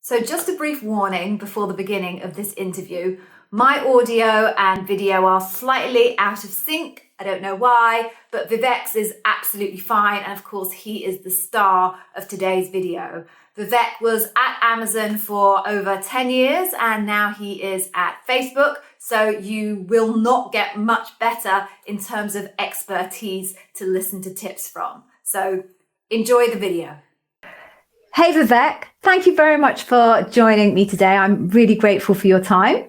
So just a brief warning before the beginning of this interview. My audio and video are slightly out of sync. I don't know why, but Vivek's is absolutely fine. And of course, he is the star of today's video. Vivek was at Amazon for over 10 years and now he is at Facebook. So you will not get much better in terms of expertise to listen to tips from. So enjoy the video. Hey Vivek, thank you very much for joining me today. I'm really grateful for your time.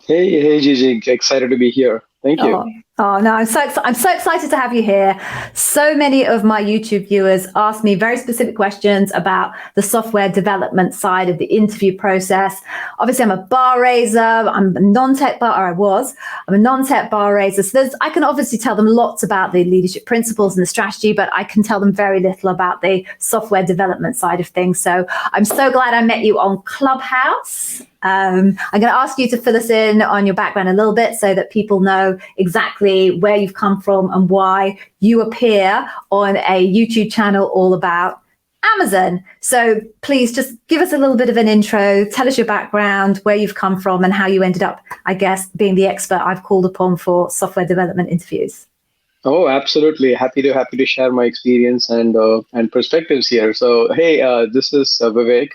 Hey, Gigi, excited to be here. Thank you. Oh no, I'm so excited to have you here. So many of my YouTube viewers ask me very specific questions about the software development side of the interview process. Obviously, I'm a bar raiser. I'm a non-tech bar, or I was. I'm a non-tech bar raiser. So I can obviously tell them lots about the leadership principles and the strategy, but I can tell them very little about the software development side of things. So I'm so glad I met you on Clubhouse. I'm going to ask you to fill us in on your background a little bit so that people know exactly where you've come from and why you appear on a YouTube channel all about Amazon. So please just give us a little bit of an intro, tell us your background, where you've come from and how you ended up, I guess, being the expert I've called upon for software development interviews. Oh, absolutely. Happy to share my experience and perspectives here. So, hey, this is Vivek.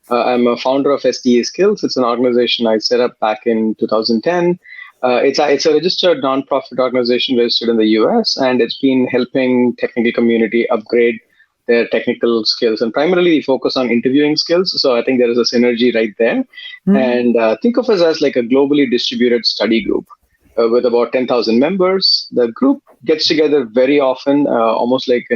I'm a founder of SDE Skills. It's an organization I set up back in 2010. It's a registered nonprofit organization registered in the US, and it's been helping technical community upgrade their technical skills. And primarily we focus on interviewing skills. So I think there is a synergy right there. And think of us as like a globally distributed study group with about 10,000 members. The group gets together very often, almost like,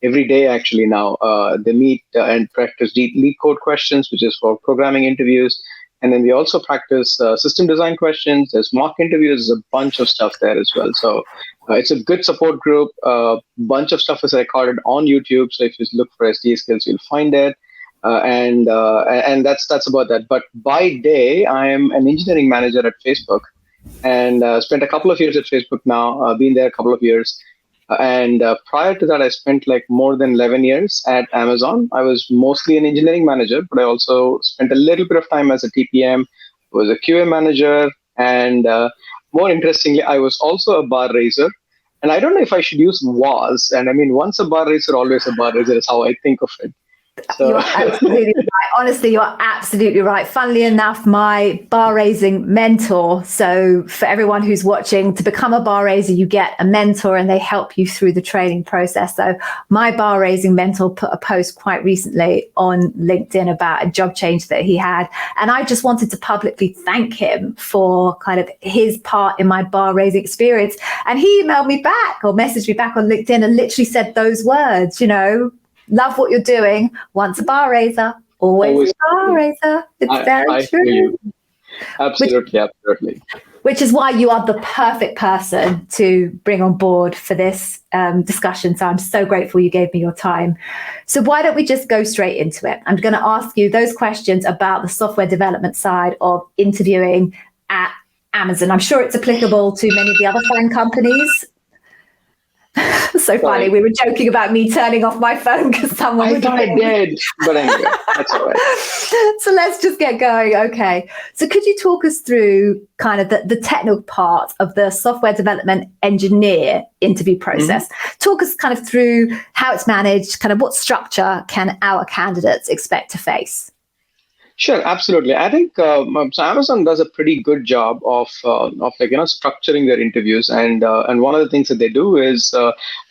every day actually now. They meet and practice lead code questions, which is for programming interviews. And then we also practice system design questions. There's mock interviews, there's a bunch of stuff there as well. So it's a good support group. A bunch of stuff is recorded on YouTube. So if you look for SDE Skills, you'll find it. And that's about that. But by day, I am an engineering manager at Facebook and spent a couple of years at Facebook now, been there a couple of years. And prior to that, I spent like more than 11 years at Amazon. I was mostly an engineering manager, but I also spent a little bit of time as a TPM, was a QA manager, and more interestingly, I was also a bar raiser. And I don't know if I should use was, and I mean, once a bar raiser, always a bar raiser is how I think of it. So. You're absolutely right. Honestly, you're absolutely right. Funnily enough, my bar raising mentor. So for everyone who's watching, to become a bar raiser, you get a mentor and they help you through the training process. So my bar raising mentor put a post quite recently on LinkedIn about a job change that he had. And I just wanted to publicly thank him for kind of his part in my bar raising experience. And he emailed me back or messaged me back on LinkedIn and literally said those words, love what you're doing. Once a bar raiser, always a bar raiser. It's very true. Absolutely. Which is why you are the perfect person to bring on board for this discussion. So I'm so grateful you gave me your time. So why don't we just go straight into it? I'm going to ask you those questions about the software development side of interviewing at Amazon. I'm sure it's applicable to many of the other phone companies. So funny. We were joking about me turning off my phone because someone was dead. But anyway, that's all right. So let's just get going. Okay. So could you talk us through kind of the technical part of the software development engineer interview process? Talk us kind of through how it's managed, kind of what structure can our candidates expect to face? Sure, absolutely. I think so Amazon does a pretty good job of structuring their interviews, and one of the things that they do is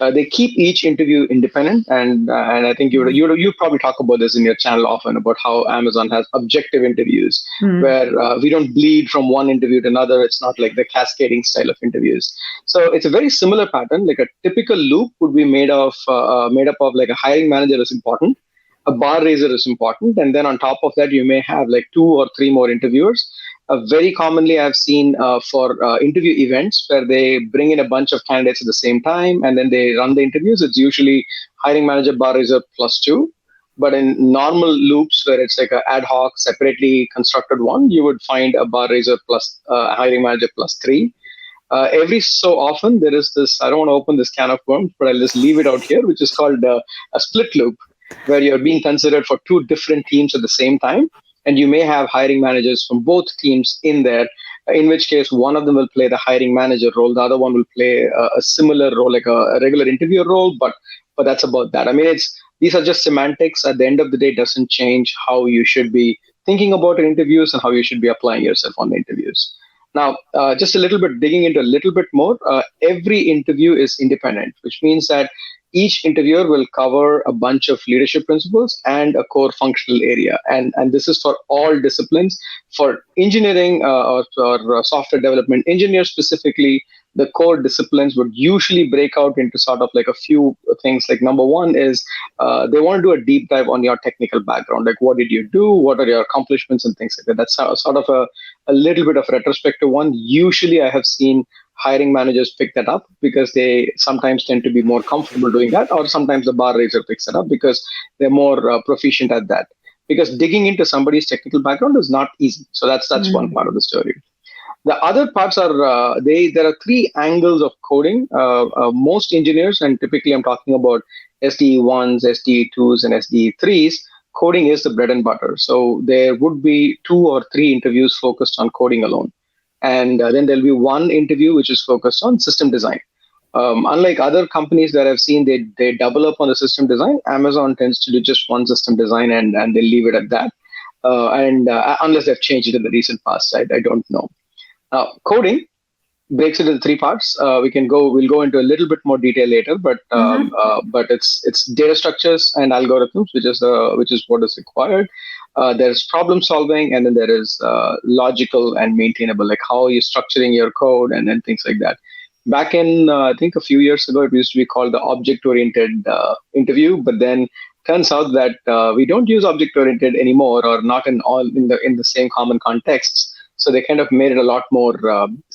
they keep each interview independent, and I think you probably talk about this in your channel often about how Amazon has objective interviews where we don't bleed from one interview to another. It's not like the cascading style of interviews. So it's a very similar pattern. Like a typical loop would be made up of like a hiring manager is important. A bar raiser is important. And then on top of that, you may have like 2 or 3 more interviewers. Very commonly, I've seen for interview events where they bring in a bunch of candidates at the same time and then they run the interviews. It's usually hiring manager, bar raiser +2. But in normal loops where it's like an ad hoc, separately constructed one, you would find a bar raiser plus hiring manager +3. Every so often, there is this, I don't want to open this can of worms, but I'll just leave it out here, which is called a split loop. where you're being considered for two different teams at the same time. And you may have hiring managers from both teams in there, in which case one of them will play the hiring manager role, the other one will play a similar role, like a regular interviewer role, but that's about that. I mean, these are just semantics. At the end of the day, it doesn't change how you should be thinking about your interviews and how you should be applying yourself on the interviews. Now, just a little bit, digging into a little bit more, every interview is independent, which means that each interviewer will cover a bunch of leadership principles and a core functional area. And this is for all disciplines. For engineering or software development engineers specifically, the core disciplines would usually break out into sort of like a few things. Like number one is they want to do a deep dive on your technical background. Like, what did you do? What are your accomplishments and things like that? That's sort of a little bit of retrospective one. Usually I have seen hiring managers pick that up because they sometimes tend to be more comfortable doing that, or sometimes the bar raiser picks it up because they're more proficient at that. Because digging into somebody's technical background is not easy. So that's one part of the story. The other parts are, there are three angles of coding. Most engineers, and typically I'm talking about SDE1s, SDE2s, and SDE3s, coding is the bread and butter. So there would be 2 or 3 interviews focused on coding alone. And then there'll be one interview which is focused on system design. Unlike other companies that I've seen, they double up on the system design. Amazon tends to do just one system design and they leave it at that. Unless they've changed it in the recent past, I don't know. Coding breaks it into 3 parts. We'll go into a little bit more detail later, but it's data structures and algorithms, which is what is required. There's problem solving, and then there is logical and maintainable, like how you're structuring your code and then things like that. Back in, I think a few years ago, it used to be called the object-oriented interview, but then turns out that we don't use object-oriented anymore, or not in the same common contexts. So they kind of made it a lot more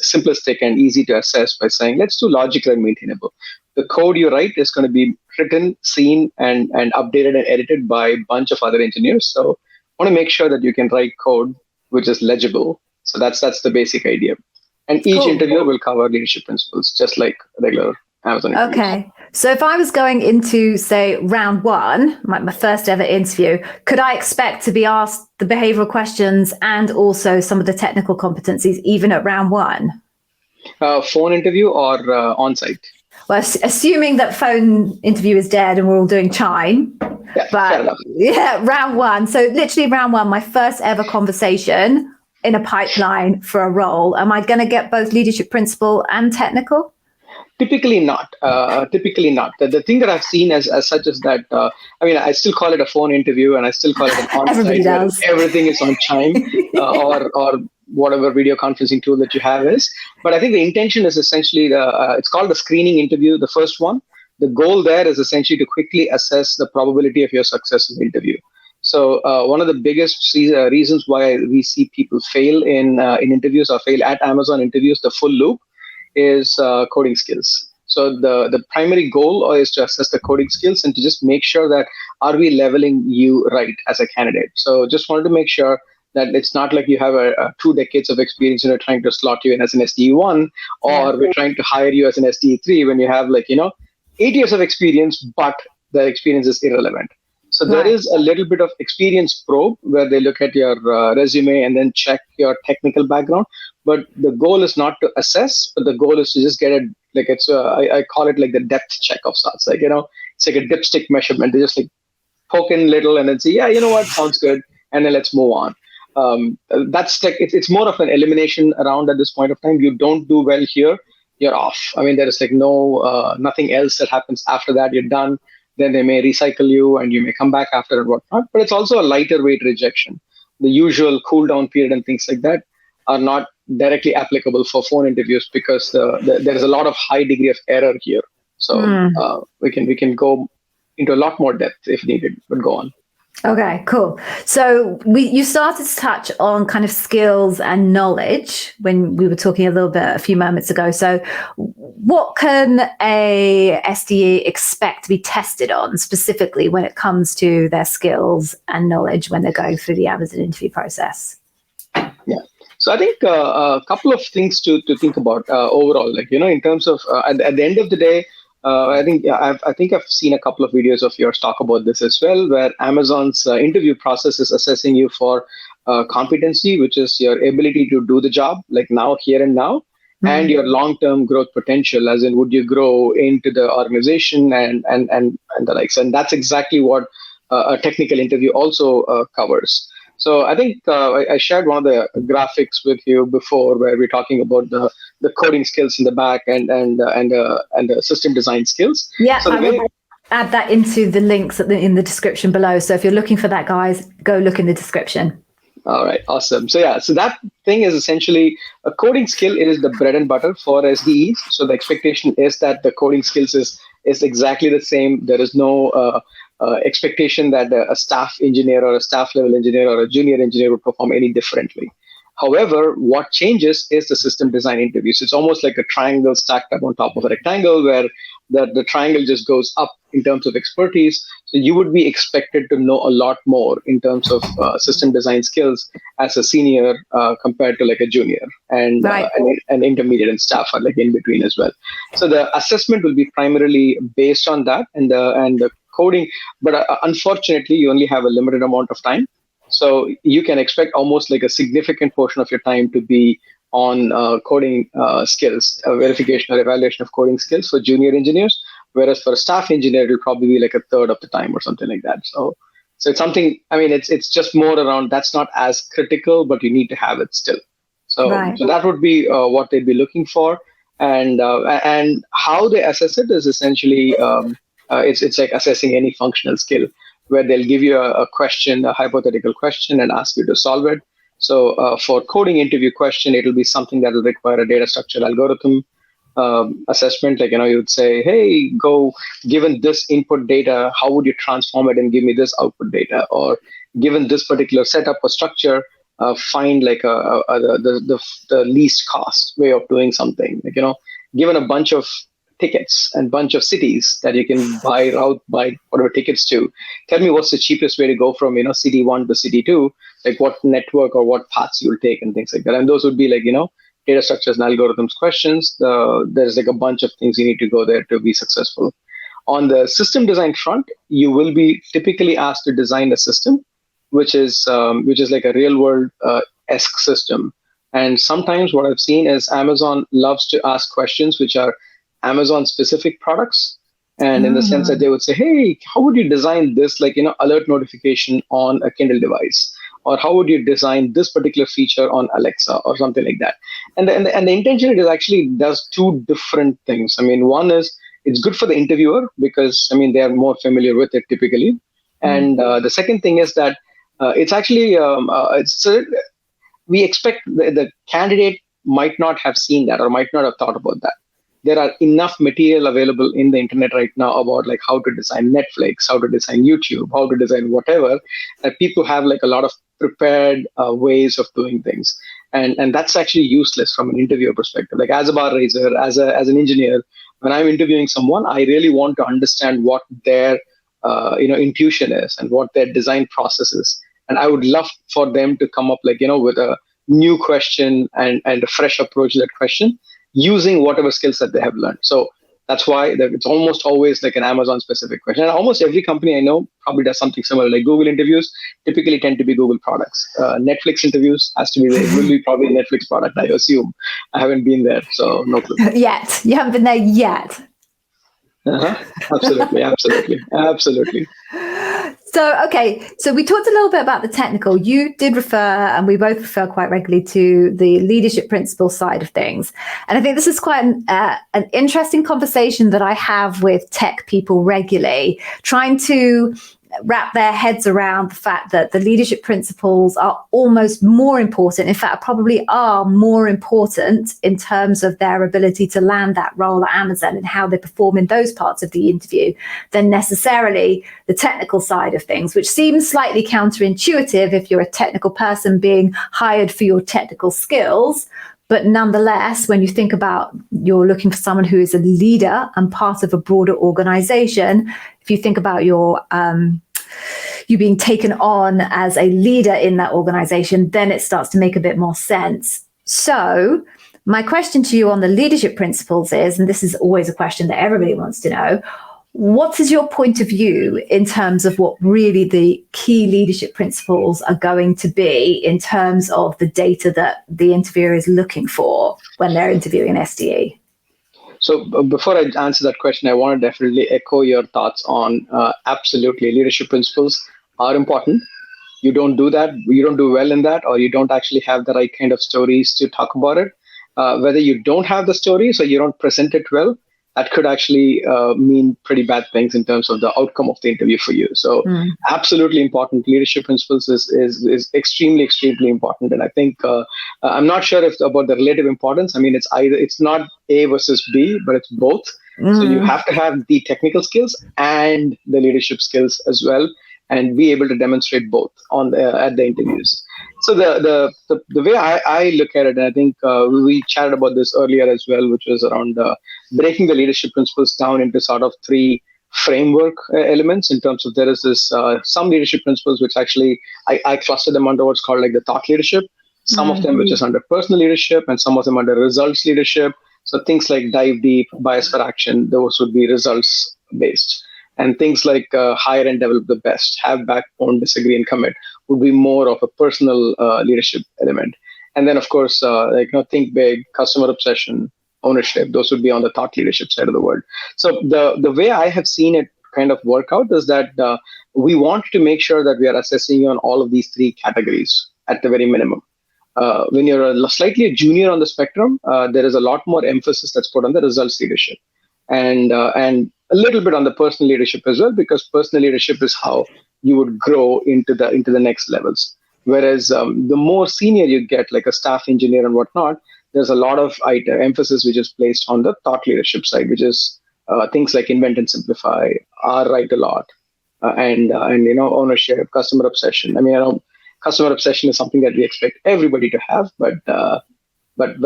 simplistic and easy to assess by saying, let's do logical and maintainable. The code you write is going to be written, seen, and updated and edited by a bunch of other engineers. So I want to make sure that you can write code which is legible. So that's the basic idea. And each interviewer will cover leadership principles, just like regular Amazon interviews. Okay. So if I was going into, say, round 1, my first ever interview, could I expect to be asked the behavioral questions and also some of the technical competencies, even at round 1? Phone interview or on-site? Well, assuming that phone interview is dead and we're all doing Chime. Yeah, but round 1. So literally round 1, my first ever conversation in a pipeline for a role. Am I going to get both leadership principle and technical? Typically not. The thing that I've seen as such is that, I still call it a phone interview and I still call it an on-site. Everybody does. Everything is on Chime or whatever video conferencing tool that you have is. But I think the intention is essentially, it's called the screening interview, the first one. The goal there is essentially to quickly assess the probability of your success in the interview. So one of the biggest reasons why we see people fail in interviews or fail at Amazon interviews, the full loop, is coding skills. So the primary goal is to assess the coding skills and to just make sure that are we leveling you right as a candidate. So just wanted to make sure that it's not like you have a 2 decades of experience and we're trying to slot you in as an SDE1, or we're trying to hire you as an SDE3 when you have 8 years of experience, but the experience is irrelevant. So there is a little bit of experience probe where they look at your resume and then check your technical background. But the goal is not to assess, but the goal is to just get I call it like the depth check of sorts. It's like a dipstick measurement. They just poke in little and then say, yeah, you know what, sounds good, and then let's move on. That's it's more of an elimination round at this point of time. You don't do well here, you're off. There is nothing else that happens after that. You're done. Then they may recycle you and you may come back after and whatnot. But it's also a lighter weight rejection. The usual cool down period and things like that are not directly applicable for phone interviews because there is a lot of high degree of error here. So we can go into a lot more depth if needed, but go on. Okay, cool. So you started to touch on kind of skills and knowledge when we were talking a few moments ago. So what can a SDE expect to be tested on specifically when it comes to their skills and knowledge when they're going through the Amazon interview process? Yeah. So I think a couple of things to think about overall, in terms of at the end of the day, I think I've seen a couple of videos of yours talk about this as well, where Amazon's interview process is assessing you for competency, which is your ability to do the job, like now, here and now, and your long-term growth potential, as in would you grow into the organization and the likes. And that's exactly what a technical interview also covers. So I think I shared one of the graphics with you before, where we're talking about the coding skills in the back and the system design skills. Yeah, so I will add that into the links in the description below. So if you're looking for that, guys, go look in the description. All right, awesome. So yeah, so that thing is essentially a coding skill. It is the bread and butter for SDEs. So the expectation is that the coding skills is exactly the same. There is no expectation that a staff engineer or a staff level engineer or a junior engineer would perform any differently. However, what changes is the system design interview. So it's almost like a triangle stacked up on top of a rectangle, where the triangle just goes up in terms of expertise. So you would be expected to know a lot more in terms of system design skills as a senior compared to like a junior, and right. An intermediate and staff are like in between as well. So the assessment will be primarily based on that and the coding, but unfortunately you only have a limited amount of time. So you can expect almost like a significant portion of your time to be on coding skills, verification or evaluation of coding skills for junior engineers, whereas for a staff engineer, it'll probably be like a third of the time or something like that. So it's something, I mean, it's just more around, that's not as critical, but you need to have it still. So, right. So that would be what they'd be looking for. And how they assess it is essentially, it's like assessing any functional skill, where they'll give you a question, a hypothetical question, and ask you to solve it. So for coding interview question, it'll be something that will require a data structure algorithm assessment. Like, you would say, hey, given this input data, how would you transform it and give me this output data? Or given this particular setup or structure, find like the least cost way of doing something. Like, given a bunch of tickets and bunch of cities that you can buy whatever tickets to, tell me what's the cheapest way to go from city 1 to city 2, like what network or what paths you'll take and things like that. And those would be like data structures and algorithms questions. There's like a bunch of things you need to go there to be successful. On the system design front, you will be typically asked to design a system which is like a real world esque system. And sometimes what I've seen is Amazon loves to ask questions which are Amazon specific products, and in the sense that they would say, hey, how would you design this, like alert notification on a Kindle device, or how would you design this particular feature on Alexa or something like that. And the intention is actually does two different things. I mean, one is it's good for the interviewer because they are more familiar with it typically, and the second thing is that it's actually we expect the candidate might not have seen that or might not have thought about that. There are enough material available in the internet right now about like how to design Netflix, how to design YouTube, how to design whatever, that people have like a lot of prepared ways of doing things. And that's actually useless from an interviewer perspective. Like as a bar raiser, as an engineer, when I'm interviewing someone, I really want to understand what their intuition is and what their design process is. And I would love for them to come up like, with a new question and a fresh approach to that question, using whatever skills that they have learned. So that's why it's almost always like an Amazon specific question. And almost every company I know probably does something similar. Like Google interviews typically tend to be Google products. Netflix interviews will be probably a Netflix product, I assume. I haven't been there, so no clue. Yet. You haven't been there yet. Absolutely. So, okay, so we talked a little bit about the technical. You did refer, and we both refer quite regularly to the leadership principle side of things. And I think this is quite an interesting conversation that I have with tech people regularly, trying to wrap their heads around the fact that the leadership principles are almost more important, in fact, probably are more important in terms of their ability to land that role at Amazon and how they perform in those parts of the interview than necessarily the technical side of things, which seems slightly counterintuitive if you're a technical person being hired for your technical skills. But nonetheless, when you think about you're looking for someone who is a leader and part of a broader organization, if you think about you being taken on as a leader in that organization, then it starts to make a bit more sense. So my question to you on the leadership principles is, and this is always a question that everybody wants to know, what is your point of view in terms of what really the key leadership principles are going to be in terms of the data that the interviewer is looking for when they're interviewing an SDE? So before I answer that question, I want to definitely echo your thoughts on absolutely leadership principles are important. You don't do that, you don't do well in that, or you don't actually have the right kind of stories to talk about it. Whether you don't have the stories or you don't present it well, that could actually mean pretty bad things in terms of the outcome of the interview for you. So absolutely important. Leadership principles is extremely, extremely important. And I think I'm not sure if about the relative importance. I mean, it's not A versus B, but it's both. So you have to have the technical skills and the leadership skills as well, and be able to demonstrate both at the interviews. So the way I look at it, and I think we chatted about this earlier as well, which was around breaking the leadership principles down into sort of three framework elements in terms of there is this some leadership principles which actually I cluster them under what's called like the thought leadership, some of them which is under personal leadership, and some of them under results leadership. So things like dive deep, bias for action, those would be results based. And things like hire and develop the best, have backbone, disagree and commit would be more of a personal leadership element. And then, of course, think big, customer obsession, ownership, those would be on the thought leadership side of the world. So the way I have seen it kind of work out is that we want to make sure that we are assessing you on all of these three categories at the very minimum. When you're slightly junior on the spectrum, there is a lot more emphasis that's put on the results leadership. And a little bit on the personal leadership as well, because personal leadership is how you would grow into the next levels. Whereas the more senior you get, like a staff engineer and whatnot, there's a lot of emphasis which is placed on the thought leadership side, which is things like invent and simplify, write a lot, and ownership, customer obsession. I mean, customer obsession is something that we expect everybody to have, but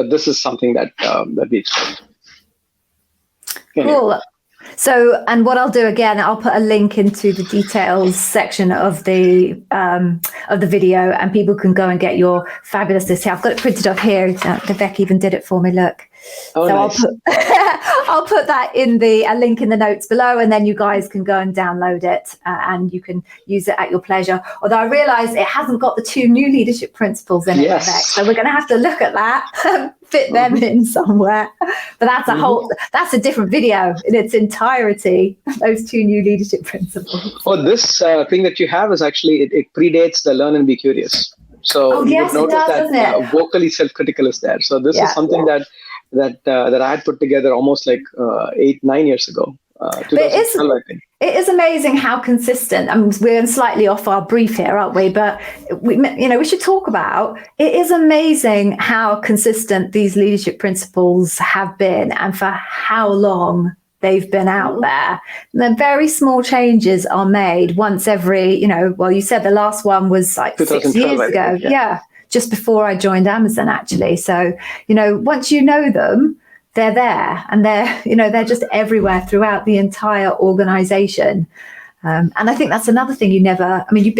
this is something that we expect. Cool. So, and what I'll do again, I'll put a link into the details section of the video, and people can go and get your fabulous list here. I've got it printed off here. Vivek even did it for me. Look. Oh, so nice. I'll put that in a link in the notes below, and then you guys can go and download it and you can use it at your pleasure. Although I realise it hasn't got the 2 new leadership principles in it, Yes. Vivek, so we're going to have to look at that, fit them in somewhere. But that's a different video in its entirety. Those 2 new leadership principles. Oh, this thing that you have is actually it predates the learn and be curious. So yes, you would notice it does, that vocally self-critical is there. So this is something that I had put together almost like 8-9 years ago. 2012, I think. It is amazing how consistent. I mean, we're slightly off our brief here, aren't we? But we should talk about. It is amazing how consistent these leadership principles have been, and for how long they've been out there. And then very small changes are made once every. You said the last one was like 6 years ago. Yeah. Just before I joined Amazon, actually. So, once you know them, they're there, and they're just everywhere throughout the entire organization. And I think that's another thing you've been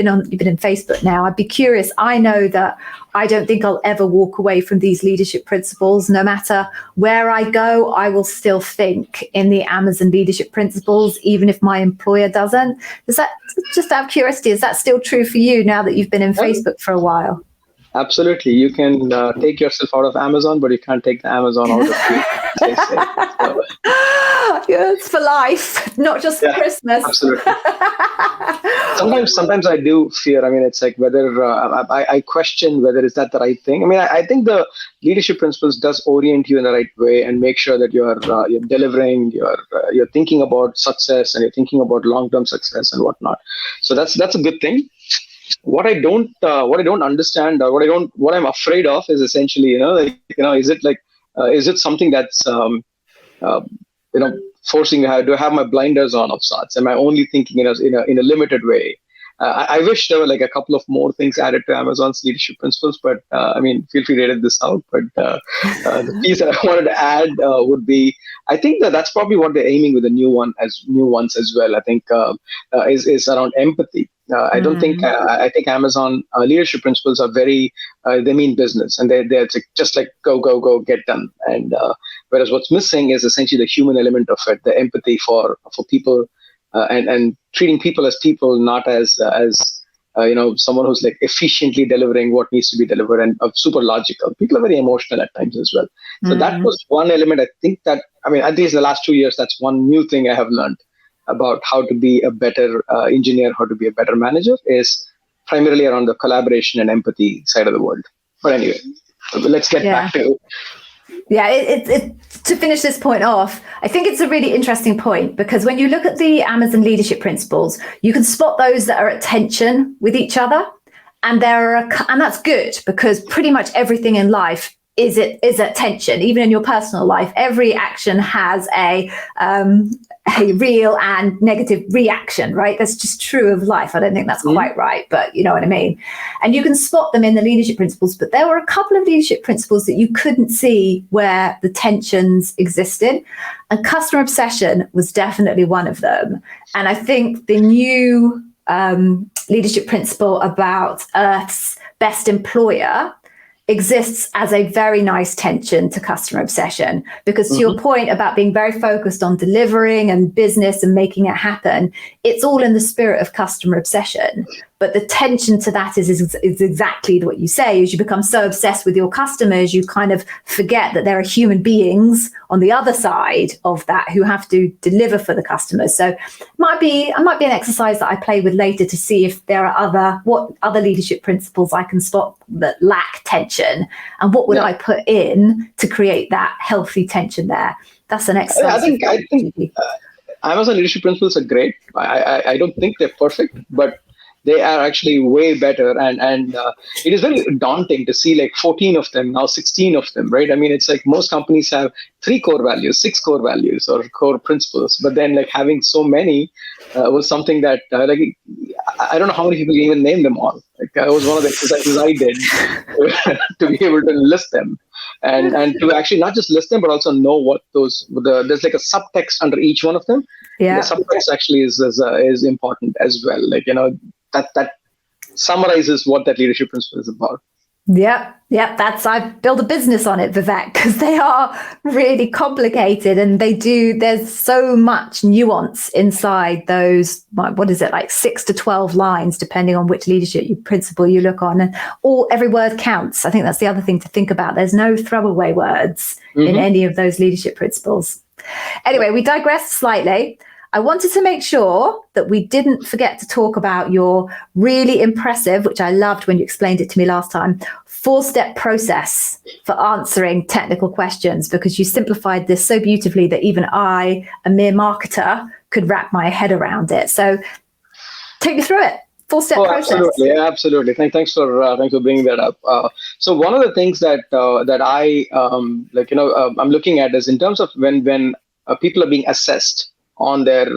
in Facebook now. I'd be curious. I know that I don't think I'll ever walk away from these leadership principles. No matter where I go, I will still think in the Amazon leadership principles, even if my employer doesn't. Is that, just out of curiosity, is that still true for you now that you've been in Facebook for a while? Absolutely. You can take yourself out of Amazon, but you can't take the Amazon out of you. Yeah, it's for life, not just for Christmas. Absolutely. Sometimes I do fear. I mean, it's like whether I question whether is that the right thing. I mean, I think the leadership principles does orient you in the right way and make sure that you're delivering, you're thinking about success, and you're thinking about long-term success and whatnot. So that's a good thing. What I don't understand, or what I'm afraid of is essentially, is it something that's, forcing me to have my blinders on of sorts? Am I only thinking in a limited way? I wish there were like a couple of more things added to Amazon's leadership principles, but feel free to edit this out. But the piece that I wanted to add would be, I think that's probably what they're aiming with the new ones as well. I think is around empathy. I don't think, I think Amazon leadership principles are very, they mean business, and they're just like go, get done. And whereas what's missing is essentially the human element of it, the empathy for people, and treating people as people, not as someone who's like efficiently delivering what needs to be delivered and super logical. People are very emotional at times as well. So that was one element. I think that, at least the last 2 years, that's one new thing I have learned about how to be a better engineer, how to be a better manager, is primarily around the collaboration and empathy side of the world. But anyway, let's get back to it. To finish this point off, I think it's a really interesting point, because when you look at the Amazon leadership principles, you can spot those that are at tension with each other, and that's good, because pretty much everything in life is at tension. Even in your personal life, every action has a real and negative reaction, right? That's just true of life. I don't think that's quite right, but you know what I mean. And you can spot them in the leadership principles, but there were a couple of leadership principles that you couldn't see where the tensions existed. And customer obsession was definitely one of them. And I think the new leadership principle about Earth's best employer exists as a very nice tension to customer obsession, because to your point about being very focused on delivering and business and making it happen, it's all in the spirit of customer obsession. But the tension to that is exactly what you say, is you become so obsessed with your customers, you kind of forget that there are human beings on the other side of that who have to deliver for the customers. So it might be an exercise that I play with later to see if there are what other leadership principles I can spot that lack tension, and what would I put in to create that healthy tension there. That's an exercise. I think Amazon leadership principles are great. I don't think they're perfect, but they are actually way better, and it is very daunting to see like 14 of them, now 16 of them, right? It's like most companies have 3 core values, 6 core values or core principles, but then like having so many was something that I don't know how many people even name them all. Like that was one of the exercises I did to be able to list them. And to actually not just list them, but also know what there's like a subtext under each one of them. Yeah. The subtext actually is important as well. Like, that summarizes what that leadership principle is about. Yep. I've built a business on it, Vivek, because they are really complicated, and there's so much nuance inside those, what is it, like 6 to 12 lines, depending on which leadership principle you look on, and every word counts. I think that's the other thing to think about. There's no throwaway words in any of those leadership principles. Anyway, we digressed slightly. I wanted to make sure that we didn't forget to talk about your really impressive, which I loved when you explained it to me last time, 4-step process for answering technical questions, because you simplified this so beautifully that even I, a mere marketer, could wrap my head around it. So take me through it. 4-step process. Absolutely. Thanks for bringing that up. So one of the things that I I'm looking at is in terms of when people are being assessed on their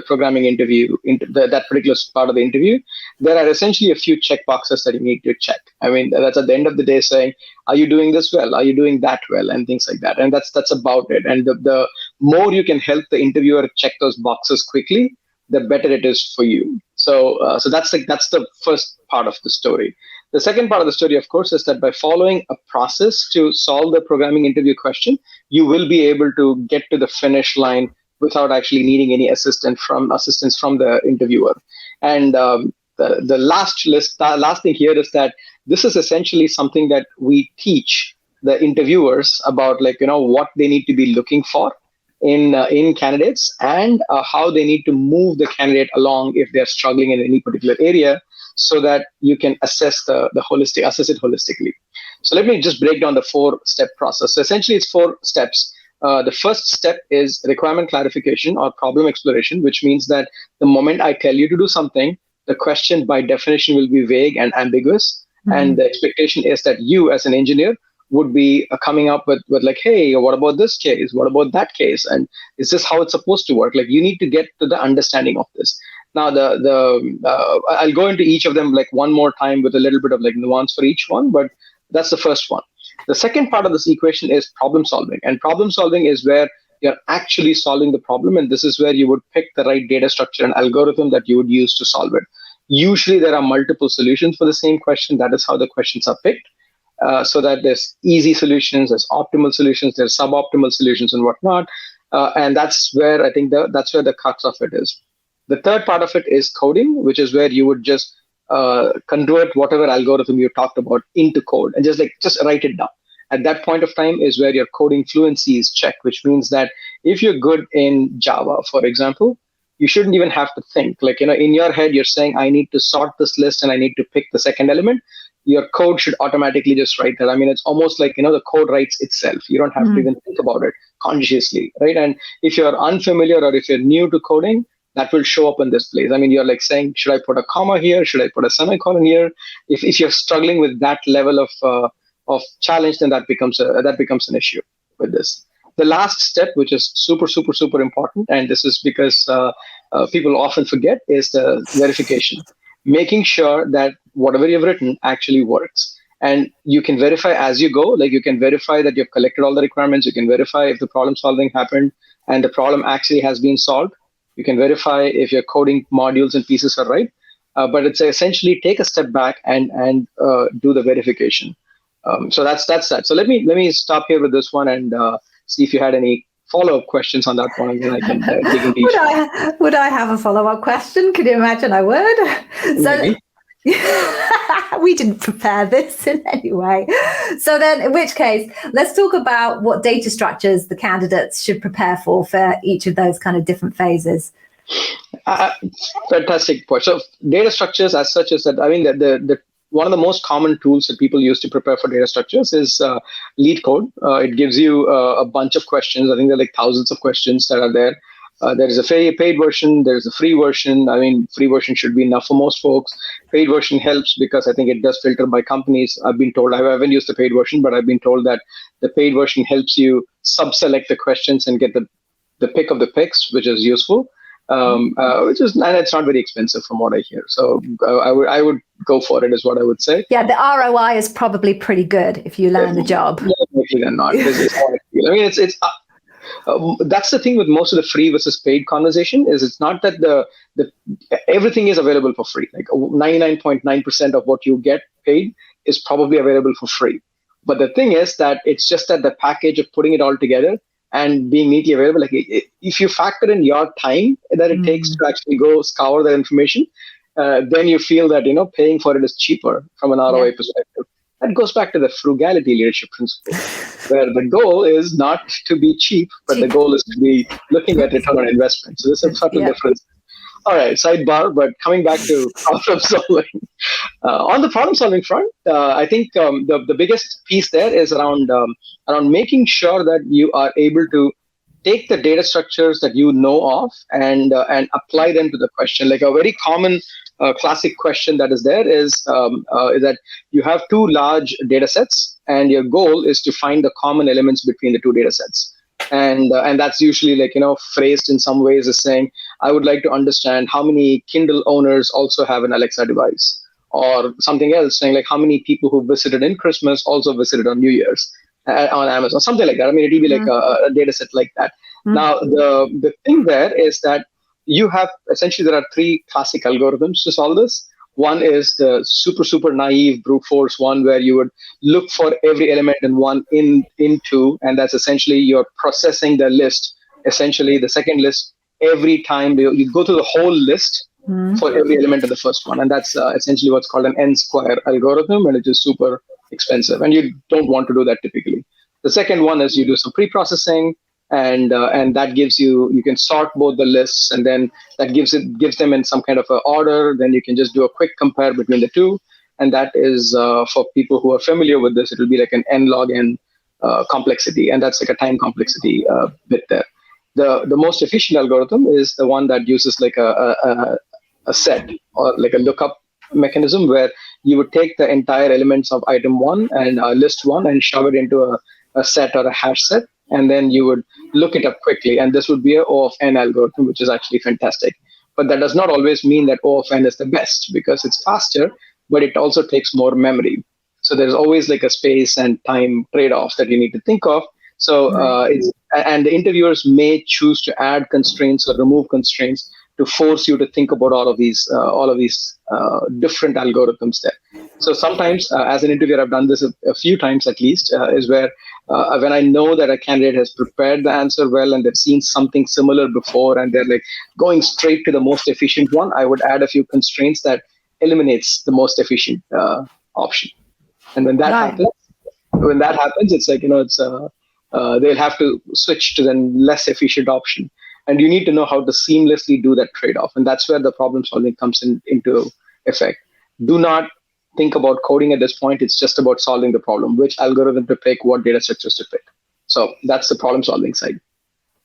programming interview, that particular part of the interview, there are essentially a few check boxes that you need to check. That's at the end of the day saying, are you doing this well? Are you doing that well? And things like that. And that's about it. And the more you can help the interviewer check those boxes quickly, the better it is for you. So that's the first part of the story. The second part of the story, of course, is that by following a process to solve the programming interview question, you will be able to get to the finish line without actually needing any assistance from the interviewer. And the last thing here is that this is essentially something that we teach the interviewers about, what they need to be looking for in candidates, and how they need to move the candidate along if they're struggling in any particular area, so that you can assess it holistically. So let me just break down the 4-step process. So essentially, it's 4 steps. The first step is requirement clarification or problem exploration, which means that the moment I tell you to do something, the question by definition will be vague and ambiguous. And the expectation is that you as an engineer would be coming up with like, hey, what about this case? What about that case? And is this how it's supposed to work? Like, you need to get to the understanding of this. Now, I'll go into each of them like one more time with a little bit of like nuance for each one, but that's the first one. The second part of this equation is problem solving. And problem solving is where you're actually solving the problem. And this is where you would pick the right data structure and algorithm that you would use to solve it. Usually there are multiple solutions for the same question. That is how the questions are picked. So that there's easy solutions, there's optimal solutions, there's suboptimal solutions and whatnot. And that's where I think that's where the crux of it is. The third part of it is coding, which is where you would just convert whatever algorithm you talked about into code and just write it down. At that point of time is where your coding fluency is checked, which means that if you're good in Java, for example, you shouldn't even have to think. Like, in your head, you're saying, I need to sort this list and I need to pick the second element. Your code should automatically just write that. I mean, it's almost like, the code writes itself. You don't have to even think about it consciously, right? And if you're unfamiliar or if you're new to coding, that will show up in this place. I mean, you're like saying, should I put a comma here? Should I put a semicolon here? If you're struggling with that level of challenge, then that becomes an issue with this. The last step, which is super, super, super important, and this is because people often forget, is the verification. Making sure that whatever you've written actually works. And you can verify as you go. Like, you can verify that you've collected all the requirements. You can verify if the problem solving happened and the problem actually has been solved. You can verify if your coding modules and pieces are right. But it's essentially take a step back and do the verification. So that's that. So let me stop here with this one and see if you had any follow-up questions on that one, and then I can dig into each. Would I have a follow-up question? Could you imagine I would? So we didn't prepare this in any way. So then, in which case, let's talk about what data structures the candidates should prepare for each of those kind of different phases. Fantastic point. So data structures as such is that, I mean, the one of the most common tools that people use to prepare for data structures is Lead Code. It gives you a bunch of questions. I think there are like thousands of questions that are there. There is a paid version. There's a free version. I mean, free version should be enough for most folks. Paid version helps because I think it does filter by companies. I've been told, I haven't used the paid version, but I've been told that the paid version helps you sub-select the questions and get the pick of the picks, which is useful. And it's not very expensive from what I hear. So I would go for it, is what I would say. Yeah, the ROI is probably pretty good if you land the job. Definitely not. I mean, it's that's the thing with most of the free versus paid conversation is it's not that the everything is available for free. Like 99.9% of what you get paid is probably available for free. But the thing is that it's just that the package of putting it all together and being neatly available, like if you factor in your time that it takes to actually go scour that information, then you feel that, paying for it is cheaper from an ROI perspective. That goes back to the frugality leadership principle, where the goal is not to be cheap, but the goal is to be looking at return on investment. So there's a subtle difference. All right, sidebar, but coming back to problem solving. On the problem solving front, I think the biggest piece there is around making sure that you are able to take the data structures that you know of and apply them to the question. Like a very common classic question that is there is that you have two large data sets and your goal is to find the common elements between the two data sets. And that's usually like, phrased in some ways as saying, I would like to understand how many Kindle owners also have an Alexa device, or something else saying like how many people who visited in Christmas also visited on New Year's on Amazon, something like that. I mean, it'll be like a data set like that. Now, the thing there is that you have essentially there are three classic algorithms to solve this. One is the super, super naive brute force one, where you would look for every element in one into, and that's essentially you're processing the list. Essentially, the second list every time you go through the whole list for every element of the first one, and that's essentially what's called an n-square algorithm, and it is super expensive, and you don't want to do that typically. The second one is you do some pre-processing. And that gives you can sort both the lists, and then that gives them in some kind of a order. Then you can just do a quick compare between the two, and that is for people who are familiar with this, it will be like an n log n complexity, and that's like a time complexity bit there. The most efficient algorithm is the one that uses like a set or like a lookup mechanism, where you would take the entire elements of item one and list one and shove it into a set or a hash set. And then you would look it up quickly. And this would be a O of N algorithm, which is actually fantastic. But that does not always mean that O of N is the best, because it's faster, but it also takes more memory. So there's always like a space and time trade-off that you need to think of. So and the interviewers may choose to add constraints or remove constraints to force you to think about all of these different algorithms there. So sometimes, as an interviewer, I've done this a few times at least, is where when I know that a candidate has prepared the answer well and they've seen something similar before and they're like going straight to the most efficient one, I would add a few constraints that eliminates the most efficient option. And when that happens, it's like, they'll have to switch to the less efficient option. And you need to know how to seamlessly do that trade-off. And that's where the problem solving comes into effect. Do not think about coding at this point. It's just about solving the problem, which algorithm to pick, what data structures to pick. So that's the problem solving side.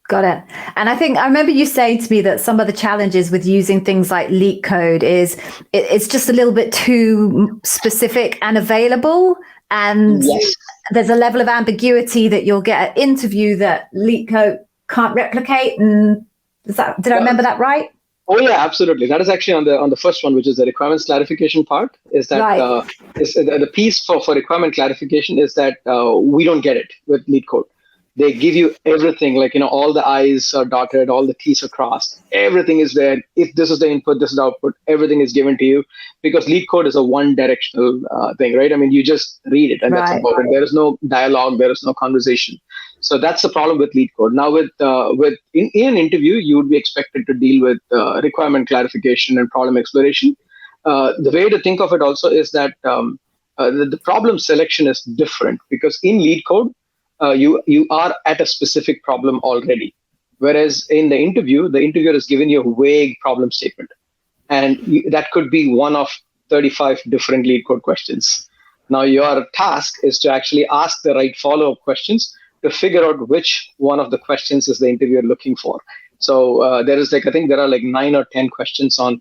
Got it. And I remember you saying to me that some of the challenges with using things like leak code is it's just a little bit too specific and available. And yes, there's a level of ambiguity that you'll get an interview that leak code can't replicate. And did I remember that right? Oh yeah, absolutely. That is actually on the first one, which is the requirements clarification part. Is that the piece for requirement clarification is that we don't get it with leak code. They give you everything, like, all the I's are dotted, all the T's are crossed, everything is there. If this is the input, this is the output, everything is given to you, because leak code is a one directional thing, right? I mean, you just read it and that's about it. There is no dialogue, there is no conversation. So that's the problem with leak code. Now in an interview, you would be expected to deal with requirement clarification and problem exploration. The way to think of it also is that the problem selection is different, because in lead code, you are at a specific problem already. Whereas in the interview, the interviewer has given you a vague problem statement. And that could be one of 35 different lead code questions. Now your task is to actually ask the right follow-up questions to figure out which one of the questions is the interviewer looking for. So there is I think there are 9 or 10 questions on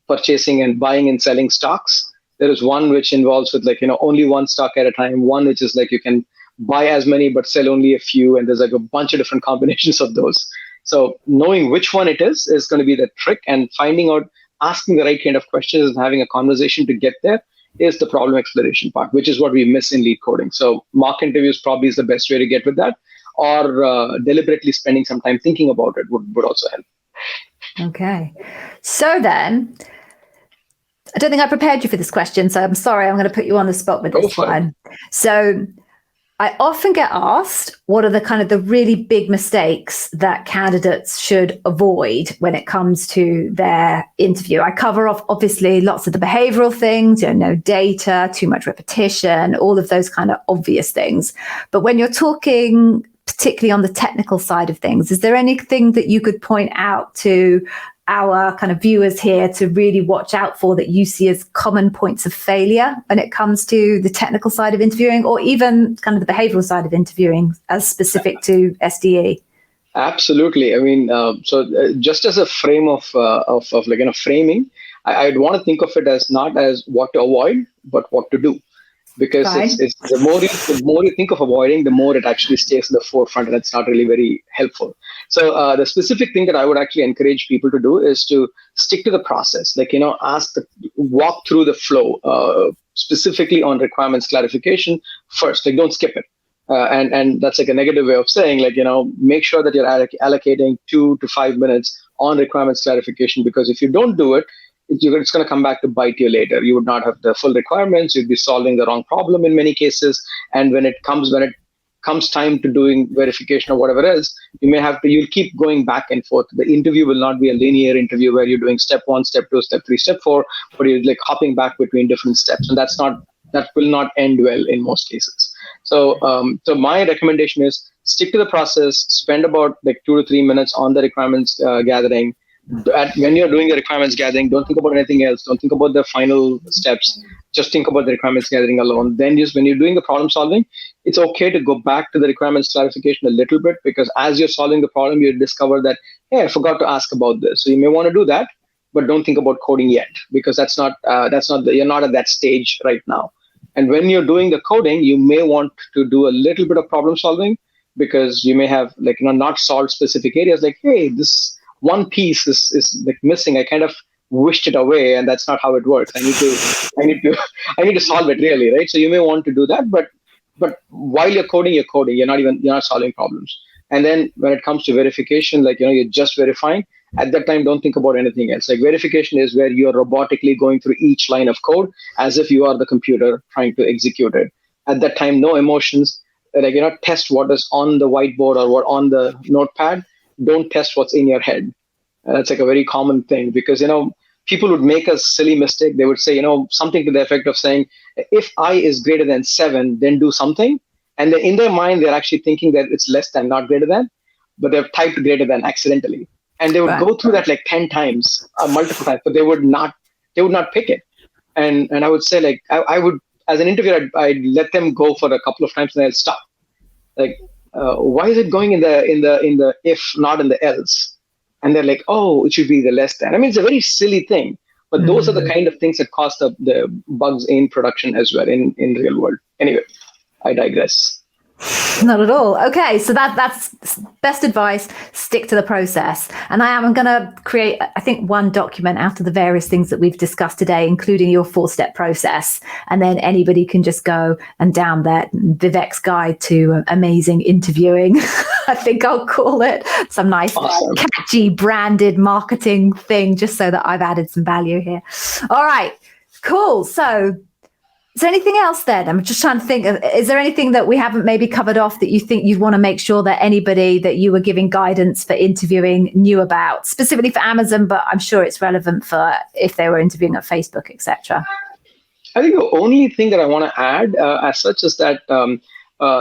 purchasing and buying and selling stocks. There is one which involves with only one stock at a time. One which is you can buy as many but sell only a few, and there's a bunch of different combinations of those. So knowing which one it is going to be the trick, and asking the right kind of questions and having a conversation to get there is the problem exploration part, which is what we miss in lead coding. So mock interviews probably is the best way to get with that, or deliberately spending some time thinking about it would also help. Okay. So then, I don't think I prepared you for this question, so I'm sorry, I'm going to put you on the spot with this one. So I often get asked, what are the really big mistakes that candidates should avoid when it comes to their interview? I cover off, obviously, lots of the behavioural things, no data, too much repetition, all of those kind of obvious things. But when you're talking particularly on the technical side of things, is there anything that you could point out to our viewers here to really watch out for that you see as common points of failure when it comes to the technical side of interviewing, or even the behavioral side of interviewing as specific to SDE? Absolutely. I mean, just as a frame of framing, I'd want to think of it as not as what to avoid, but what to do. Because it's the more you think of avoiding, the more it actually stays in the forefront, and it's not really very helpful. So the specific thing that I would actually encourage people to do is to stick to the process, walk through the flow, specifically on requirements clarification first. Don't skip it. And that's a negative way of saying, make sure that you're allocating 2 to 5 minutes on requirements clarification, because if you don't do it, it's going to come back to bite you later. You would not have the full requirements. You'd be solving the wrong problem in many cases. And when it comes time to doing verification or whatever else, you'll keep going back and forth. The interview will not be a linear interview where you're doing step 1, step 2, step 3, step 4, but you're hopping back between different steps. And that will not end well in most cases. So my recommendation is stick to the process, spend about 2 to 3 minutes on the requirements gathering. When you're doing the requirements gathering, don't think about anything else. Don't think about the final steps. Just think about the requirements gathering alone. Then when you're doing the problem solving, it's okay to go back to the requirements clarification a little bit, because as you're solving the problem, you discover that, hey, I forgot to ask about this. So you may want to do that, but don't think about coding yet, because you're not at that stage right now. And when you're doing the coding, you may want to do a little bit of problem solving, because you may have not solved specific areas. Hey, this one piece is missing. I kind of wished it away, and that's not how it works. I need to solve it really, right? So you may want to do that, but while you're coding, you're not solving problems. And then when it comes to verification, you're just verifying, At that time, don't think about anything else. Like verification is where you're robotically going through each line of code as if you are the computer trying to execute it. At that time, no emotions. Like, test what is on the whiteboard or what on the notepad. Don't test what's in your head. That's like a very common thing because, people would make a silly mistake. They would say, something to the effect of saying, if I is greater than 7, then do something. And then in their mind, they're actually thinking that it's less than, not greater than, but they've typed greater than accidentally. And they would go through that like 10 times, multiple times, but they would not pick it. And I would say, like, I would, as an interviewer, I'd let them go for a couple of times and I'll stop. Like, why is it going in the if, not in the else? And they're like, oh, it should be the less than. I mean, it's a very silly thing, but those are the kind of things that cause the bugs in production as well in real world. Anyway, I digress. Not at all. Okay, so that's best advice. Stick to the process. And I'm going to create, I think, one document out of the various things that we've discussed today, including your 4-step process. And then anybody can just go and down there, Vivek's Guide to Amazing Interviewing. I think I'll call it some nice, catchy, branded marketing thing, just so that I've added some value here. All right, cool. So is there anything else then? I'm just trying to think of, is there anything that we haven't maybe covered off that you think you'd want to make sure that anybody that you were giving guidance for interviewing knew about, specifically for Amazon, but I'm sure it's relevant for if they were interviewing at Facebook, etc. I think the only thing that I want to add as such is that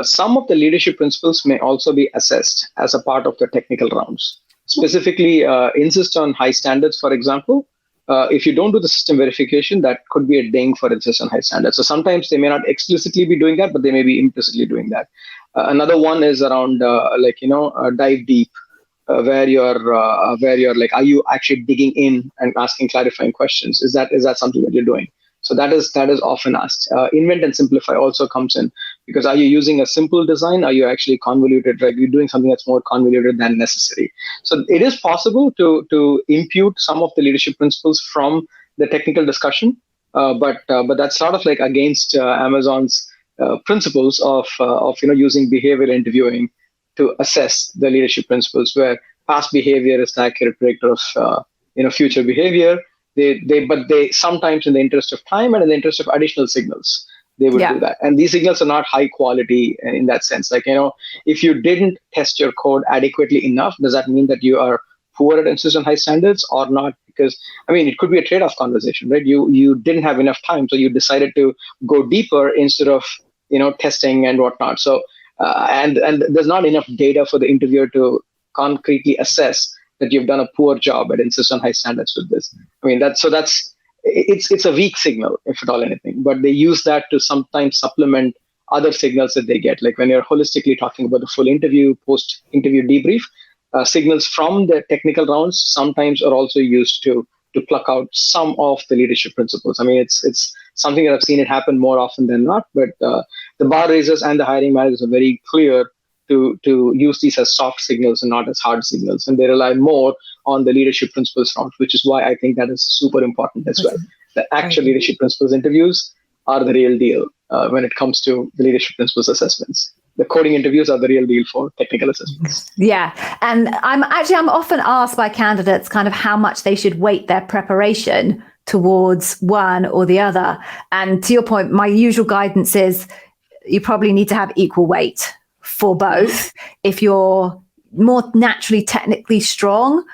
some of the leadership principles may also be assessed as a part of the technical rounds. Specifically, insist on high standards, for example. If you don't do the system verification, that could be a ding for insist on high standards. So sometimes they may not explicitly be doing that, but they may be implicitly doing that. Another one is around dive deep, where you're like, are you actually digging in and asking clarifying questions? Is that something that you're doing? So that is often asked. Invent and simplify also comes in, because are you using a simple design? Are you actually convoluted? Right? You're doing something that's more convoluted than necessary. So it is possible to impute some of the leadership principles from the technical discussion, but that's sort of like against Amazon's principles of using behavioral interviewing to assess the leadership principles, where past behavior is the accurate predictor of future behavior. But they sometimes, in the interest of time and in the interest of additional signals, they would do that. And these signals are not high quality in that sense. Like, if you didn't test your code adequately enough, does that mean that you are poor at insist on high standards or not? Because, I mean, it could be a trade-off conversation, right? You didn't have enough time, so you decided to go deeper instead of, testing and whatnot. So, and there's not enough data for the interviewer to concretely assess that you've done a poor job at insist on high standards with this. I mean, it's a weak signal, if at all anything, but they use that to sometimes supplement other signals that they get. Like when you're holistically talking about the full interview, post-interview debrief, signals from the technical rounds sometimes are also used to pluck out some of the leadership principles. I mean, it's something that I've seen it happen more often than not, but the bar raisers and the hiring managers are very clear to use these as soft signals and not as hard signals. And they rely more on the leadership principles round, which is why I think that is super important as well. The actual leadership principles interviews are the real deal when it comes to the leadership principles assessments. The coding interviews are the real deal for technical assessments. Yeah. And I'm often asked by candidates kind of how much they should weight their preparation towards one or the other. And to your point, my usual guidance is you probably need to have equal weight for both. If you're more naturally technically strong,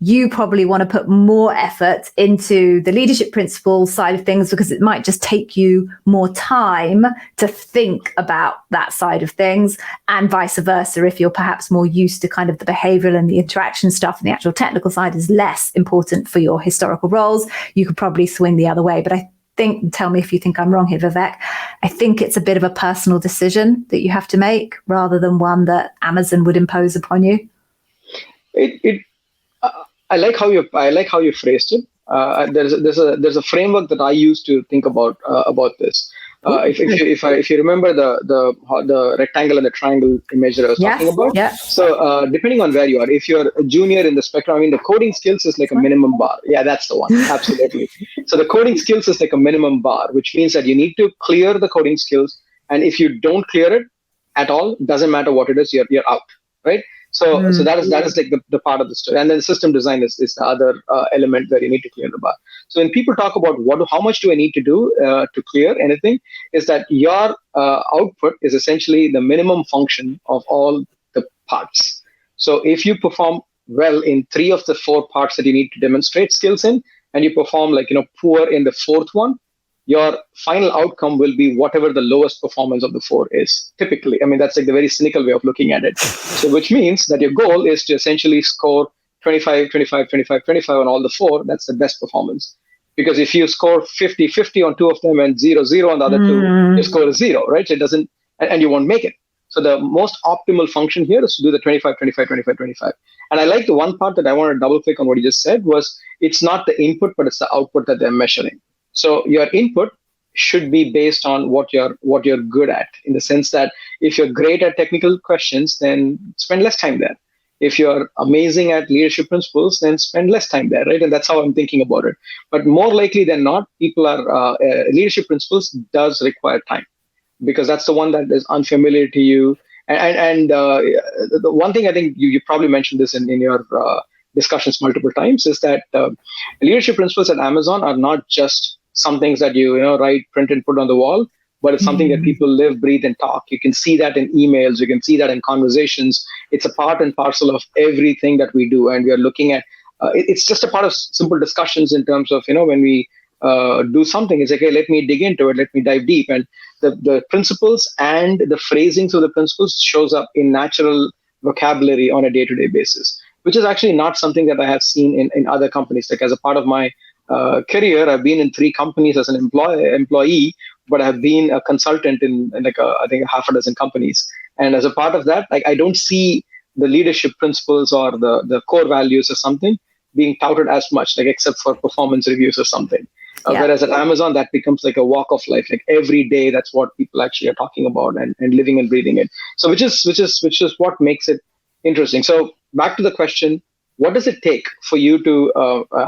you probably want to put more effort into the leadership principles side of things, because it might just take you more time to think about that side of things, and vice versa. If you're perhaps more used to kind of the behavioral and the interaction stuff, and the actual technical side is less important for your historical roles, you could probably swing the other way. But I think, tell me if you think I'm wrong here, Vivek, I think it's a bit of a personal decision that you have to make rather than one that Amazon would impose upon you. I like how you phrased it. There's a framework that I use to think about this. If you remember the rectangle and the triangle image that I was talking about. Yeah. So depending on where you are, if you're a junior in the spectrum, I mean, the coding skills is like a minimum bar. Yeah, that's the one. Absolutely. So the coding skills is like a minimum bar, which means that you need to clear the coding skills. And if you don't clear it at all, doesn't matter what it is, you're out, right? So that is like the part of the story. And then system design is the other element that you need to clear the bar. So when people talk about how much do I need to do to clear anything, is that your output is essentially the minimum function of all the parts. So if you perform well in 3 of the 4 parts that you need to demonstrate skills in, and you perform poor in the 4th one, your final outcome will be whatever the lowest performance of the 4 is, typically. I mean, that's like the very cynical way of looking at it. So which means that your goal is to essentially score 25, 25, 25, 25 on all the 4. That's the best performance. Because if you score 50, 50 on 2 of them and 0, 0 on the other 2, your score is 0, right? So it doesn't, and you won't make it. So the most optimal function here is to do the 25, 25, 25, 25. And I like the one part that I want to double click on what you just said was it's not the input, but it's the output that they're measuring. So your input should be based on what you're good at, in the sense that if you're great at technical questions, then spend less time there. If you're amazing at leadership principles, then spend less time there, right? And that's how I'm thinking about it. But more likely than not, people are leadership principles does require time, because that's the one that is unfamiliar to you. And the one thing I think you probably mentioned this in your discussions multiple times is that leadership principles at Amazon are not just some things that you write, print, and put on the wall, but it's something that people live, breathe, and talk. You can see that in emails. You can see that in conversations. It's a part and parcel of everything that we do. And we are looking at, it's just a part of simple discussions in terms of, when we do something, it's like, hey, let me dig into it. Let me dive deep. And the principles and the phrasings of the principles shows up in natural vocabulary on a day-to-day basis, which is actually not something that I have seen in other companies. Like as a part of my career, I've been in 3 companies as an employee, but I've been a consultant in I think half a dozen companies. And as a part of that, I don't see the leadership principles or the core values or something being touted as much, except for performance reviews or something. Whereas at Amazon, that becomes like a walk of life. Like every day, that's what people actually are talking about and living and breathing it. So which is what makes it interesting. So back to the question, what does it take for you to,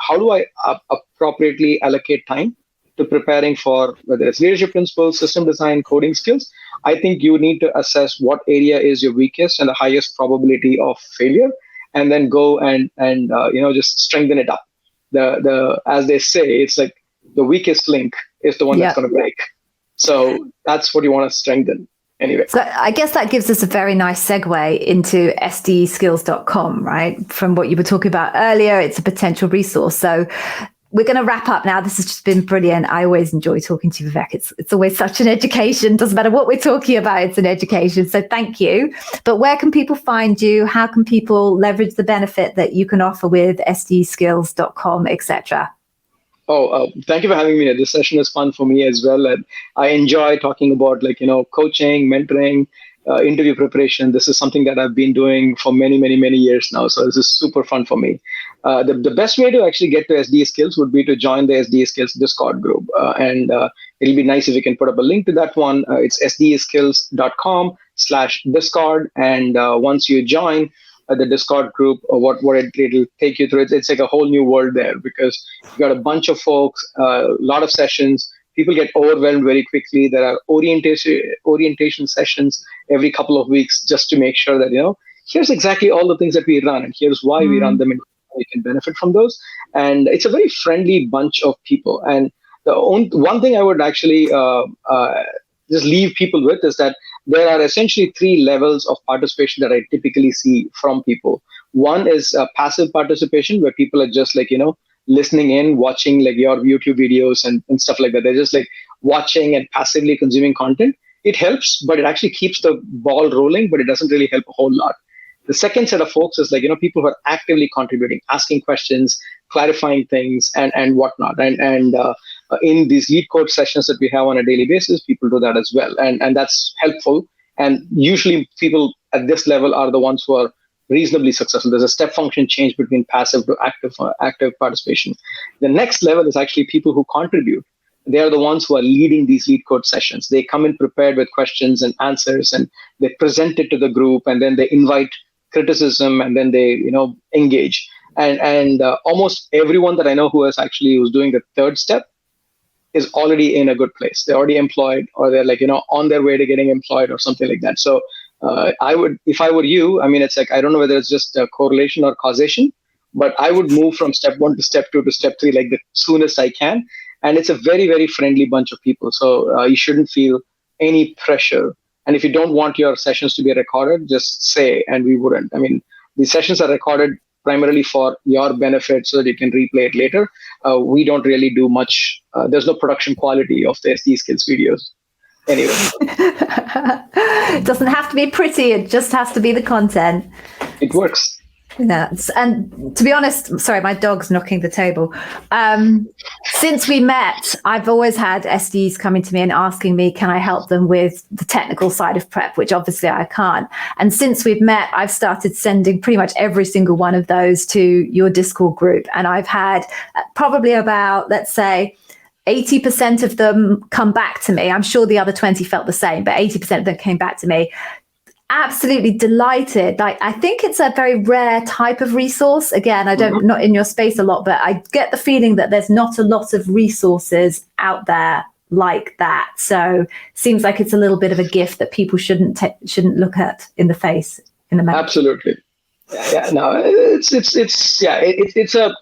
how do I appropriately allocate time to preparing for whether it's leadership principles, system design, coding skills? I think you need to assess what area is your weakest and the highest probability of failure, and then go and just strengthen it up. The as they say, it's like the weakest link is the one that's going to break. So that's what you want to strengthen. Anyway. So I guess that gives us a very nice segue into SDEskills.com, right? From what you were talking about earlier, it's a potential resource. So we're going to wrap up now. This has just been brilliant. I always enjoy talking to you, Vivek. It's always such an education. Doesn't matter what we're talking about, it's an education. So thank you. But where can people find you? How can people leverage the benefit that you can offer with SDEskills.com, etc.? Thank you for having me here. This session is fun for me as well. And I enjoy talking about coaching, mentoring, interview preparation. This is something that I've been doing for many, many, many years now. So this is super fun for me. The best way to actually get to SDE Skills would be to join the SDE Skills Discord group. And it'll be nice if we can put up a link to that one. It's sdeskills.com/Discord. And once you join the Discord group, or what it'll take you through, it's like a whole new world there, because you got a bunch of folks, a lot of sessions. People get overwhelmed very quickly. There are orientation sessions every couple of weeks just to make sure that, here's exactly all the things that we run and here's why we run them and how you can benefit from those. And it's a very friendly bunch of people. And the one thing I would actually just leave people with is that there are essentially 3 levels of participation that I typically see from people. One is passive participation, where people are just listening in, watching your YouTube videos and stuff like that. They're just watching and passively consuming content. It helps, but it actually keeps the ball rolling, but it doesn't really help a whole lot. The second set of folks is people who are actively contributing, asking questions, clarifying things, and whatnot. And in these lead code sessions that we have on a daily basis, people do that as well. And that's helpful. And usually people at this level are the ones who are reasonably successful. There's a step function change between passive to active participation. The next level is actually people who contribute. They are the ones who are leading these lead code sessions. They come in prepared with questions and answers, and they present it to the group, and then they invite criticism, and then they engage. And almost everyone that I know who's doing the third step is already in a good place. They're already employed, or they're on their way to getting employed or something like that. So if I were you, I mean, it's like, I don't know whether it's just a correlation or causation, but I would move from step 1 to step 2 to step 3 like the soonest I can. And it's a very, very friendly bunch of people. So you shouldn't feel any pressure. And if you don't want your sessions to be recorded, just say, and we wouldn't. I mean, the sessions are recorded primarily for your benefit so that you can replay it later. We don't really do much. There's no production quality of the SDE skills videos. Anyway. It doesn't have to be pretty. It just has to be the content. It works. Yes. And to be honest, sorry, my dog's knocking the table. Since we met, I've always had SDs coming to me and asking me, can I help them with the technical side of prep, which obviously I can't. And since we've met, I've started sending pretty much every single one of those to your Discord group. And I've had probably about, let's say, 80% of them come back to me. I'm sure the other 20 felt the same, but 80% of them came back to me. Absolutely delighted. Like, I think it's a very rare type of resource. Again, I don't, not in your space a lot, but I get the feeling that there's not a lot of resources out there like that. So seems like it's a little bit of a gift that people shouldn't look at in the face in the mouth. Absolutely. Yeah. No, it's a,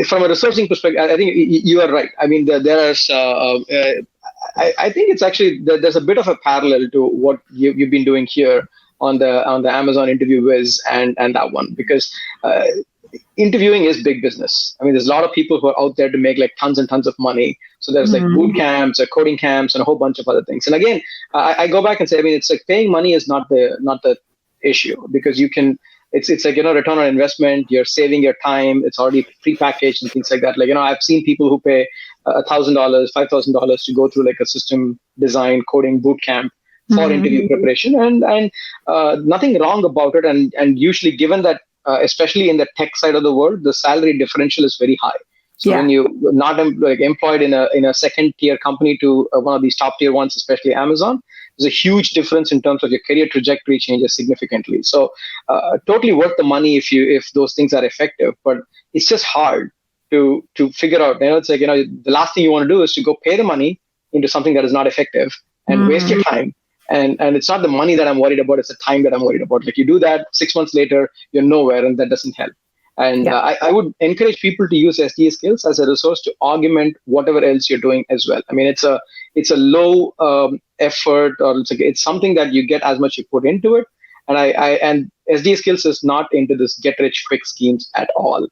from a resourcing perspective, I think you are right. I mean, there's I think it's actually, there's a bit of a parallel to what you've been doing here on the Amazon interview Wiz and that one, because interviewing is big business. I mean, there's a lot of people who are out there to make like tons and tons of money. So there's like boot camps or coding camps and a whole bunch of other things. And again, I go back and say, I mean, it's like paying money is not the issue, because you can, it's like, return on investment, you're saving your time, it's already prepackaged and things like that. Like, I've seen people who pay $1,000, $5,000 to go through like a system design coding boot camp for interview preparation, and nothing wrong about it. And usually, given that, especially in the tech side of the world, the salary differential is very high. So when you're not like employed in a second tier company to one of these top tier ones, especially Amazon, there's a huge difference in terms of your career trajectory changes significantly. So totally worth the money if those things are effective, but it's just hard to figure out. It's like, the last thing you want to do is to go pay the money into something that is not effective and waste your time. And it's not the money that I'm worried about, it's the time that I'm worried about. Like, you do that 6 months later, you're nowhere, and that doesn't help. And I would encourage people to use SDE skills as a resource to augment whatever else you're doing as well. I mean, it's a low effort, or it's something that you get as much you put into it. And SDE skills is not into this get rich quick schemes at all.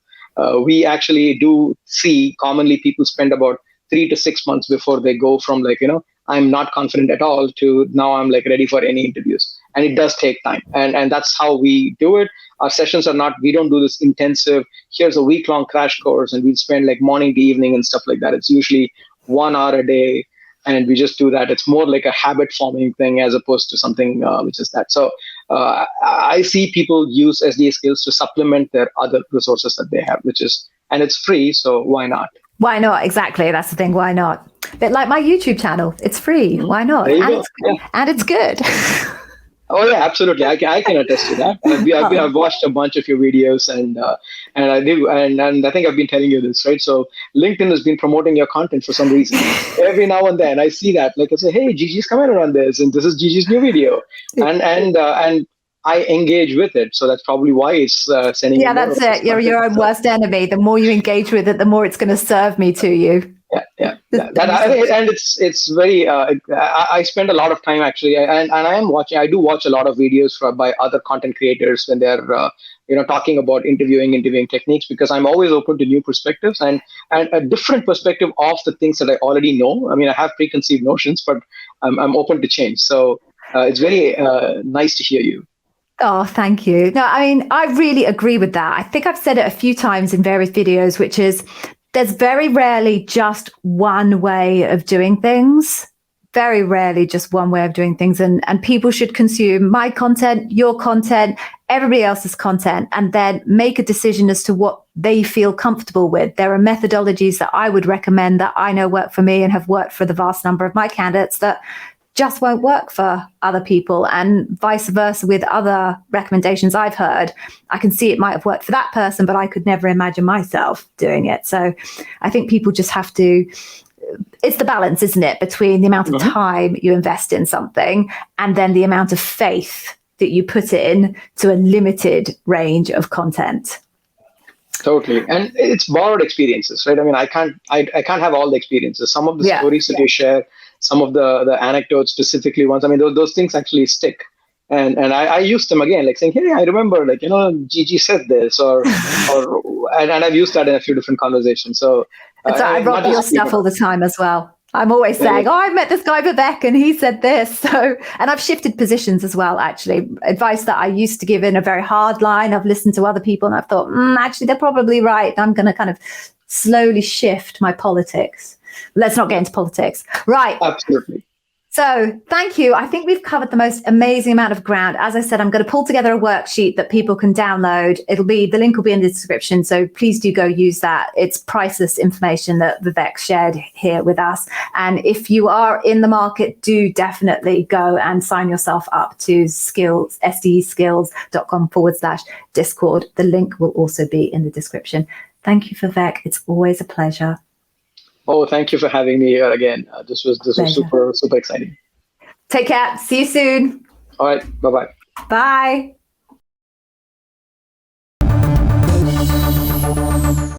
We actually do see commonly people spend about 3 to 6 months before they go from like, I'm not confident at all to now I'm like ready for any interviews. And it does take time. And that's how we do it. Our sessions are not, we don't do this intensive, here's a week-long crash course and we spend like morning to evening and stuff like that. It's usually 1 hour a day. And we just do that. It's more like a habit forming thing as opposed to something which is that. So I see people use SDE skills to supplement their other resources that they have, and it's free. So why not? Why not? Exactly. That's the thing. Why not? But like my YouTube channel, it's free. Why not? And it's good. Oh yeah, absolutely. I can attest to that. I've watched a bunch of your videos, and I think I've been telling you this, right? So LinkedIn has been promoting your content for some reason. Every now and then I see that, like I say, hey, Gigi's commented on this, and this is Gigi's new video, and I engage with it. So that's probably why it's sending. Yeah, that's it. You're your own worst enemy. The more you engage with it, the more it's going to serve me to you. Yeah. And it's very. I spend a lot of time actually, and I am watching. I do watch a lot of videos by other content creators when they're talking about interviewing techniques, because I'm always open to new perspectives and a different perspective of the things that I already know. I mean, I have preconceived notions, but I'm open to change. So it's very nice to hear you. Oh, thank you. No, I mean, I really agree with that. I think I've said it a few times in various videos, which is there's very rarely just one way of doing things. Very rarely just one way of doing things. And people should consume my content, your content, everybody else's content, and then make a decision as to what they feel comfortable with. There are methodologies that I would recommend that I know work for me and have worked for the vast number of my candidates that just won't work for other people, and vice versa with other recommendations I've heard. I can see it might have worked for that person, but I could never imagine myself doing it. So I think people just have to it's the balance, isn't it, between the amount of time you invest in something and then the amount of faith that you put in to a limited range of content. Totally. And it's borrowed experiences, right? I mean, I can't have all the experiences. Some of the stories that you share, some of the anecdotes, specifically ones, I mean, those things actually stick. And I use them again, like saying, hey, I remember, like, Gigi said this, and I've used that in a few different conversations. So I rob your stuff all the time as well. I'm always saying, I met this guy Vivek and he said this. So, and I've shifted positions as well, actually. Advice that I used to give in a very hard line, I've listened to other people and I've thought, actually, they're probably right. I'm going to kind of slowly shift my politics. Let's not get into politics. Right. Absolutely. So thank you. I think we've covered the most amazing amount of ground. As I said, I'm going to pull together a worksheet that people can download. The link will be in the description. So please do go use that. It's priceless information that Vivek shared here with us. And if you are in the market, do definitely go and sign yourself up to SDEskills.com/Discord. The link will also be in the description. Thank you, Vivek. It's always a pleasure. Oh, thank you for having me here again. This was super, super exciting. Take care. See you soon. All right. Bye-bye. Bye.